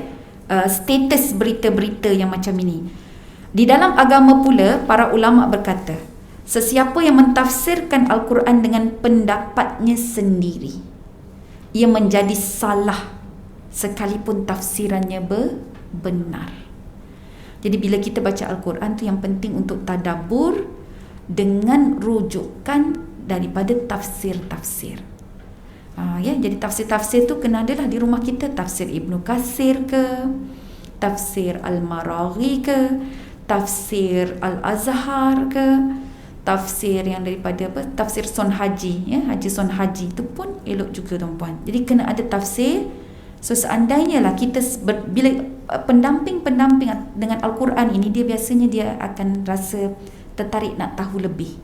status berita-berita yang macam ini. Di dalam agama pula, para ulama berkata, Sesiapa yang mentafsirkan Al-Quran dengan pendapatnya sendiri, ia menjadi salah sekalipun tafsirannya benar. Jadi bila kita baca Al-Quran tu yang penting untuk tadabbur dengan rujukan daripada tafsir-tafsir. Jadi tafsir-tafsir tu kena adalah di rumah kita. Tafsir Ibnu Katsir ke, tafsir Al-Maraghi ke, tafsir Al-Azhar ke, tafsir yang daripada tafsir Son Haji, Haji Son Haji tu pun elok juga tuan-puan. Jadi kena ada tafsir. So seandainya lah kita bila pendamping dengan Al-Quran ini, dia biasanya dia akan rasa tertarik nak tahu lebih.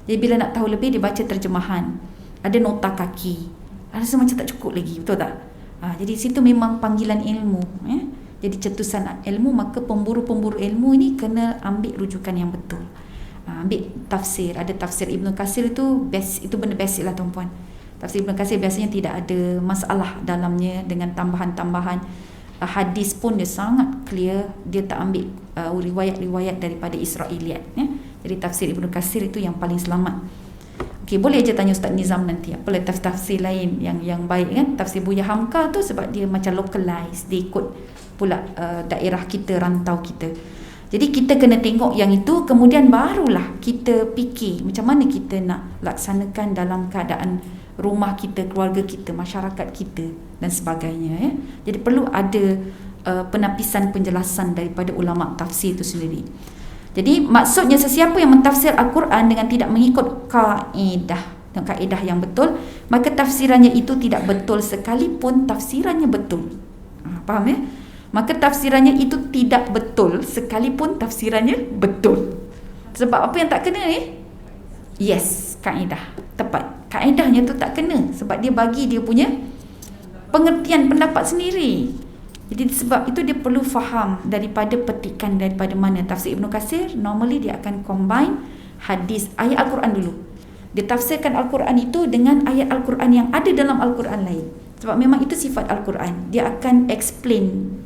Jadi bila nak tahu lebih, dia baca terjemahan, ada nota kaki, rasa macam tak cukup lagi, betul tak? Jadi situ memang panggilan ilmu, jadi cetusan ilmu. Maka pemburu-pemburu ilmu ini kena ambil rujukan yang betul, ambil tafsir. Ada tafsir Ibnu Katsir itu best, itu benda basic lah tuan-puan. Tafsir Ibnu Katsir biasanya tidak ada masalah dalamnya dengan tambahan-tambahan. Hadis pun dia sangat clear, dia tak ambil riwayat-riwayat daripada Israiliyat, Jadi tafsir Ibnu Katsir itu yang paling selamat. Okey, boleh je tanya Ustaz Nizam nanti apa tafsir lain yang baik kan. Tafsir Buya Hamka tu sebab dia macam localized, dia ikut pula daerah kita, rantau kita. Jadi kita kena tengok yang itu, kemudian barulah kita fikir macam mana kita nak laksanakan dalam keadaan rumah kita, keluarga kita, masyarakat kita dan sebagainya. Jadi perlu ada penapisan penjelasan daripada ulama tafsir itu sendiri. Jadi maksudnya sesiapa yang mentafsir Al-Quran dengan tidak mengikut kaedah yang betul, maka tafsirannya itu tidak betul sekalipun tafsirannya betul. Faham ya? Maka tafsirannya itu tidak betul sekalipun tafsirannya betul. Sebab apa yang tak kena ni? Yes, kaedah tepat. Kaedahnya tu tak kena sebab dia bagi dia punya pengertian pendapat sendiri. Jadi sebab itu dia perlu faham daripada petikan daripada mana. Tafsir Ibnu Katsir normally dia akan combine hadis, ayat Al-Quran dulu. Dia tafsirkan Al-Quran itu dengan ayat Al-Quran yang ada dalam Al-Quran lain. Sebab memang itu sifat Al-Quran. Dia akan explain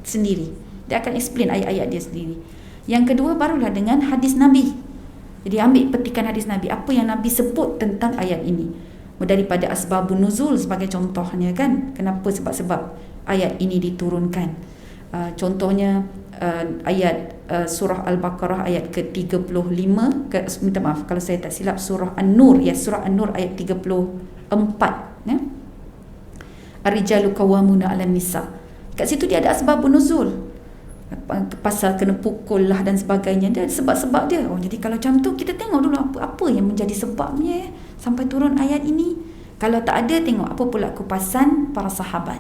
sendiri. Dia akan explain ayat-ayat dia sendiri. Yang kedua barulah dengan hadis Nabi. Jadi ambil petikan hadis Nabi, apa yang Nabi sebut tentang ayat ini. Daripada asbabun nuzul sebagai contohnya kan. Kenapa? Sebab ayat ini diturunkan. Contohnya ayat surah Al-Baqarah ayat ke-35 minta maaf kalau saya tak silap, surah An-Nur, surah An-Nur ayat 34 Ar-rijalu qawwamuna 'alan nisa. Kat situ dia ada asbabun nuzul, pasal kena pukul lah dan sebagainya, dia ada sebab-sebab dia. Jadi kalau macam tu kita tengok dulu apa yang menjadi sebabnya sampai turun ayat ini. Kalau tak ada, tengok apa pula kupasan para sahabat.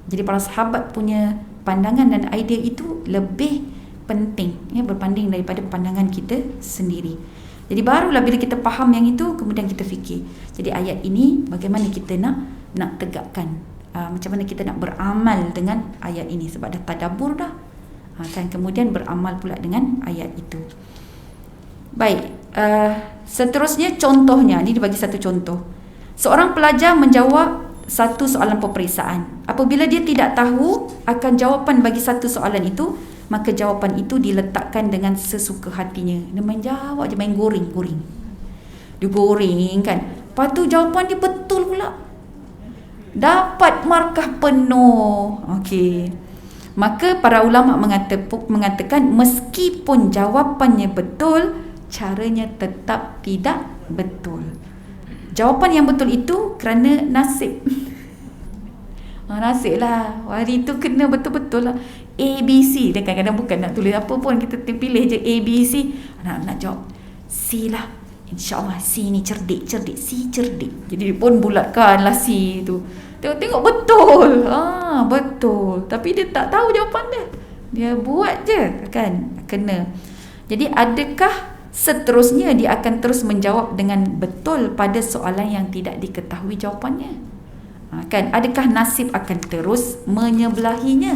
Jadi para sahabat punya pandangan dan idea itu lebih penting berbanding daripada pandangan kita sendiri. Jadi barulah bila kita faham yang itu, kemudian kita fikir, jadi ayat ini bagaimana kita nak tegakkan, macam mana kita nak beramal dengan ayat ini. Sebab dah tadabbur dah, kan, kemudian beramal pula dengan ayat itu. Baik, seterusnya contohnya, ni dia bagi satu contoh. Seorang pelajar menjawab satu soalan peperiksaan. Apabila dia tidak tahu akan jawapan bagi satu soalan itu, maka jawapan itu diletakkan dengan sesuka hatinya. Dia main jawab je, main goreng. Dia goreng kan. Lepas tu jawapan dia betul pula, dapat markah penuh. Okey. Maka para ulama mengatakan meskipun jawapannya betul, caranya tetap tidak betul. Jawapan yang betul itu kerana nasib. Nasib lah, hari tu kena betul-betul lah ABC. Dan kadang-kadang bukan nak tulis apa pun, kita pilih je ABC. Nak jawab C lah, InsyaAllah C ni cerdik. C cerdik. Jadi dia pun bulatkan lah C tu. Tengok betul. Betul. Tapi dia tak tahu jawapan dia. Dia buat je kan. Kena. Jadi adakah seterusnya dia akan terus menjawab dengan betul pada soalan yang tidak diketahui jawapannya? Kan, adakah nasib akan terus menyebelahinya?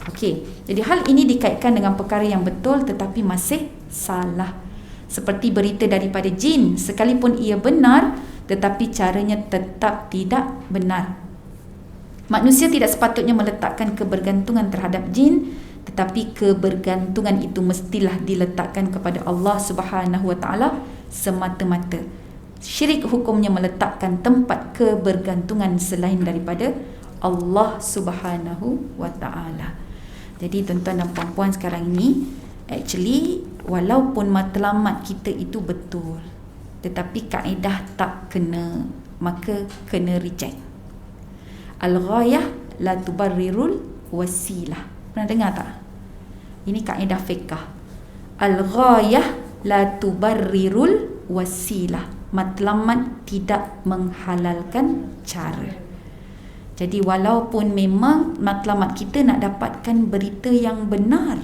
Okey, jadi hal ini dikaitkan dengan perkara yang betul tetapi masih salah. Seperti berita daripada jin, sekalipun ia benar tetapi caranya tetap tidak benar. Manusia tidak sepatutnya meletakkan kebergantungan terhadap jin, tetapi kebergantungan itu mestilah diletakkan kepada Allah Subhanahu Wa Taala semata-mata. Syirik hukumnya meletakkan tempat kebergantungan selain daripada Allah Subhanahu wa Ta'ala. Jadi tuan-tuan dan puan-puan, sekarang ini actually walaupun matlamat kita itu betul, tetapi kaedah tak kena, maka kena reject. Al-ghayah la tubarrirul wasilah. Pernah dengar tak? Ini kaedah fiqh. Al-ghayah la tubarrirul wasilah. Matlamat tidak menghalalkan cara. Jadi walaupun memang matlamat kita nak dapatkan berita yang benar,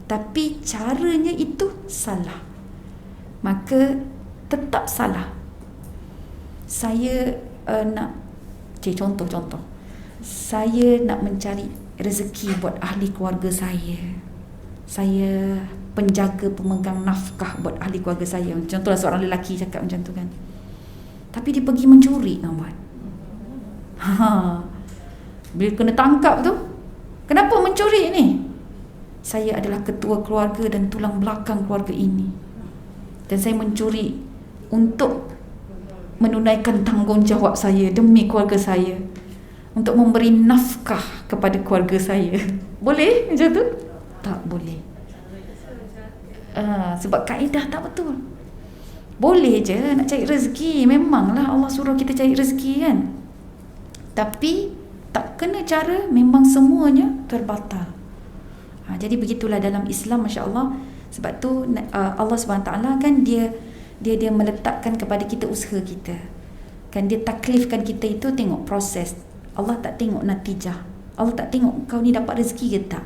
tapi caranya itu salah, maka tetap salah. Saya nak contoh, saya nak mencari rezeki buat ahli keluarga saya. Saya penjaga pemegang nafkah buat ahli keluarga saya. Contohlah seorang lelaki cakap macam tu kan. Tapi dia pergi mencuri, kawan. Bila kena tangkap tu, kenapa mencuri ni? Saya adalah ketua keluarga dan tulang belakang keluarga ini, dan saya mencuri untuk menunaikan tanggungjawab saya demi keluarga saya, untuk memberi nafkah kepada keluarga saya. Boleh macam tu? Tak boleh. Sebab kaedah tak betul. Boleh je nak cari rezeki, memanglah Allah suruh kita cari rezeki kan, tapi tak kena cara, memang semuanya terbatal. Jadi begitulah dalam Islam, Masya Allah. Sebab tu Allah SWT kan dia meletakkan kepada kita usaha kita kan, dia taklifkan kita itu tengok proses. Allah tak tengok natijah, Allah tak tengok kau ni dapat rezeki ke tak,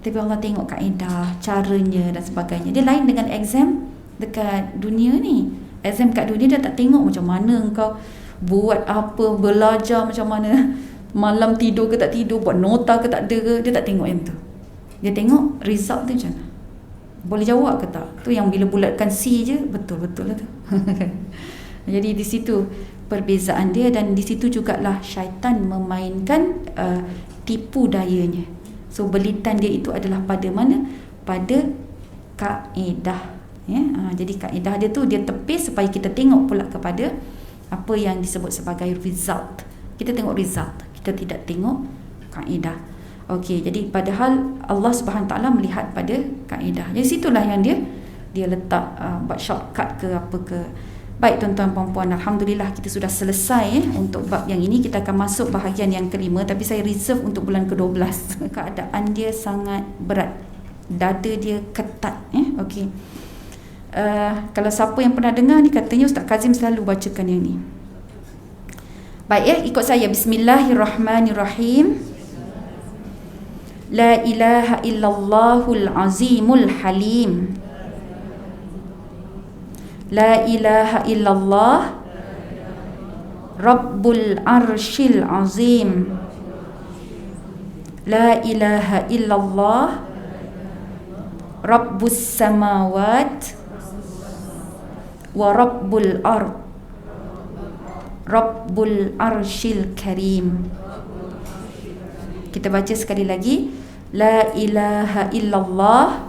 tapi Allah tengok kaedah, caranya dan sebagainya. Dia lain dengan exam dekat dunia ni. Exam kat dunia dia tak tengok macam mana kau buat apa, belajar macam mana, malam tidur ke tak tidur, buat nota ke tak ada ke. Dia tak tengok yang tu. Dia tengok result tu macam mana, boleh jawab ke tak. Tu yang bila bulatkan C je, betul-betul lah tu. Jadi di situ perbezaan dia, dan di situ jugalah syaitan memainkan tipu dayanya. So belitan dia itu adalah pada mana? Pada kaedah, ya. Jadi kaedah dia tu dia tepis supaya kita tengok pula kepada apa yang disebut sebagai result. Kita tengok result, kita tidak tengok kaedah. Okey, jadi padahal Allah Subhanahu Taala melihat pada kaedah. Jadi situlah yang dia letak buat shortcut ke apa ke. Baik tuan-tuan puan-puan, alhamdulillah kita sudah selesai untuk bab yang ini. Kita akan masuk bahagian yang kelima, tapi saya reserve untuk bulan ke-12. Keadaan dia sangat berat, dada dia ketat, okey. Kalau siapa yang pernah dengar ni, katanya Ustaz Kazim selalu bacakan yang ni. Baik, ikut saya. Bismillahirrahmanirrahim. La ilaha illallahul azimul halim. La ilaha illallah Rabbul arshil azim. La ilaha illallah Rabbus samawat wa Rabbul ard Rabbul arshil karim. Kita baca sekali lagi. La ilaha illallah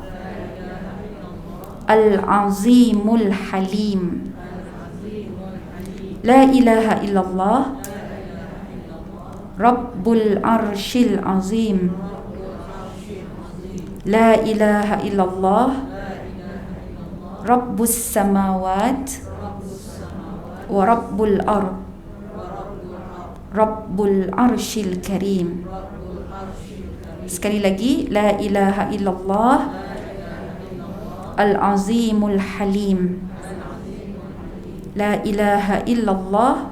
Al-Azimul Halim. La ilaha illallah Rabbul Arshil Azim. La ilaha illallah Rabbus Samawat wa Rabbul Ard Rabbul Arshil Karim. Sekali lagi. La ilaha illallah Al-Azimul Halim. La ilaha illallah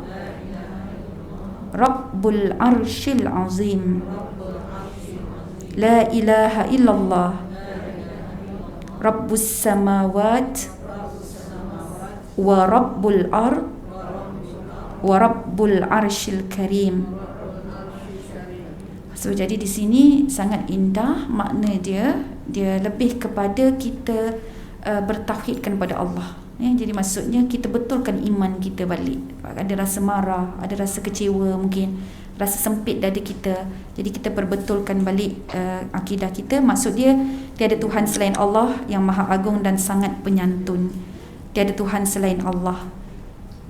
Rabbul Arshil Azim. La ilaha illallah Rabbus Samawat wa Rabbul Ard wa Rabbul Arshil Karim. So jadi di sini sangat indah makna dia lebih kepada kita bertauhidkan pada Allah. Jadi maksudnya kita betulkan iman kita balik. Ada rasa marah, ada rasa kecewa, mungkin rasa sempit dada kita. Jadi kita perbetulkan balik akidah kita. Maksud dia tiada Tuhan selain Allah yang Maha Agung dan sangat penyantun. tiada Tuhan selain Allah.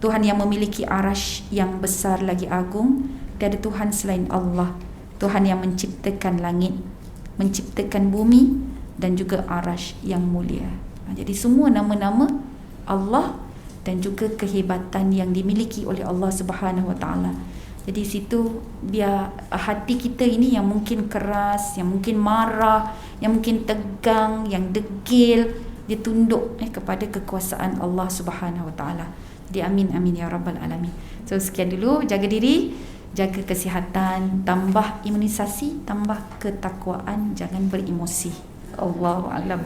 Tuhan yang memiliki arash yang besar lagi agung, tiada Tuhan selain Allah. Tuhan yang menciptakan langit, menciptakan bumi dan juga arash yang mulia. Jadi semua nama-nama Allah dan juga kehebatan yang dimiliki oleh Allah Subhanahu Wa Taala. Jadi situ biar hati kita ini yang mungkin keras, yang mungkin marah, yang mungkin tegang, yang degil, dia tunduk kepada kekuasaan Allah Subhanahu Wa Taala. Jadi amin amin ya rabbal alamin. So sekian dulu, jaga diri, jaga kesihatan, tambah imunisasi, tambah ketakwaan, jangan beremosi. Allahu a'lam.